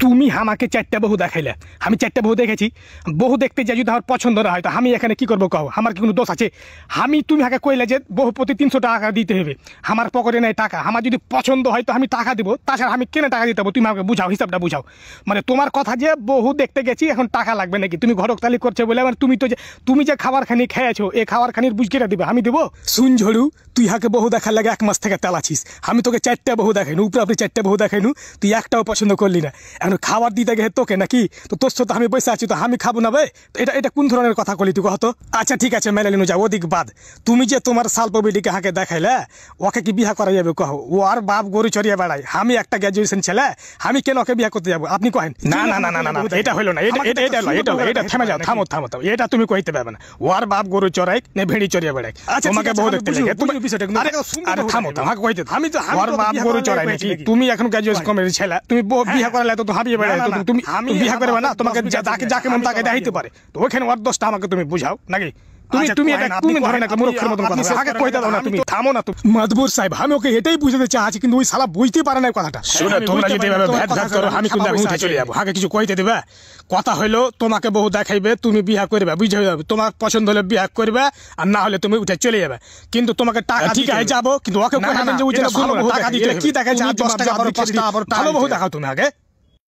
তুমি আমাকে চারটা বহু দেখাইলে, আমি চারটা বহু দেখেছি। বহু দেখতে যাই, যদি আমার পছন্দ না হয় তো আমি এখানে কি করবো কও? আমার কি কোনো দোষ আছে? তুমি আগে কইলে যে বহু প্রতি 300 টাকা দিতে হবে, আমার পকেটে নেই টাকা। আমার যদি পছন্দ হয় তো আমি টাকা দিব, তাছাড়া আমি কেন টাকা দিতে হবো? তুমি আমাকে বুঝাও, হিসাবটা বুঝাও। মানে তোমার কথা যে বহু দেখতে গেছি এখন টাকা লাগবে নাকি? তুমি ঘরক তালি করছে বলে মানে তুমি যে খাবার খানি খেয়েছো, এই খাবার খানির বুঝ কেটে দিবে, আমি দেবো? শুন ঝড়ু, তুই হাকে বহু দেখার লাগে 1 মাস থেকে তেলাছিস। আমি তোকে 4টা বহু দেখাইনু, উপরে আপনি 4টা বহু দেখাইনু, তুই একটাও পছন্দ করলি না। এখন খাবার দিতে গেছে তোকে নাকি? তো তোর সাথে আমি বসে আছি, তো আমি খাবো না ভাই? এটা কোন ধরনের কথা কলি তুই কত? আচ্ছা ঠিক আছে, মেলে নিনু, যাও ওদিক বাদ। তুমি যে তোমার সালপবিটিকে হাকে দেখাইলে, ওকে কি বিয়া করা যাবে কহ? ও আর বাপ গরু চড়িয়ে বেড়ায়, আমি একটা গ্রাজুয়েশন ছেলে, আমি কেন ওকে বিয়া করতে যাবো? আপনি কহেন। না না না না না, এটা হলো না, এটা থেমে যাও, থামো। এটা তুমি কইতে পারবে না। ও আর বাপ গরু চড়াই না ভেড়ি চড়িয়ে বেড়ায়, তোমাকে বহু দেখতে লাগে। আরে থামো, আমাকে কইতে আমি তো ওর বাপ গরু চড়াই নাকি? তুমি এখন গ্রাজুয়েশন কমের ছেলে, তুমি বিয়া করালে তো হাবিয়ে বেড়ায়, তো তুমি বিয়া করবে না? তোমাকে যাকে মন তাকে দেখাইতে পারে, তো ওখানে ওর দোষটা আমাকে তুমি বুঝাও নাকি? তুমি ধরেন একটা মূর্খের মতন কথা আগে কইতে দাও না, তুমি থামো না। তুমি মাদবুর সাহেব, আমি ওকে এটাই বুঝাতে চাচ্ছি, কিন্তু ওই শালা বুঝতে পারে না কথাটা। শুনে তোমরা যদি এভাবে ভেদ করো, আমি কিন্তু উঠে চলে যাবো। আগে কিছু কইতে দেবে? কথা হইলো তোমাকে বহু দেখাইবে, তুমি বিয়া করবে, বুঝে যাবে। তোমার পছন্দ হলে বিয়া করবে, আর না হলে তুমি উঠে চলে যাবে। কিন্তু তোমাকে টাকা ঠিক আছে যাবো, কিন্তু ওকে কইবেন যে উঠে ভালো টাকা দিতে কি দেখায়? 10 টাকা ভালো বহু দেখাও তুমি আগে।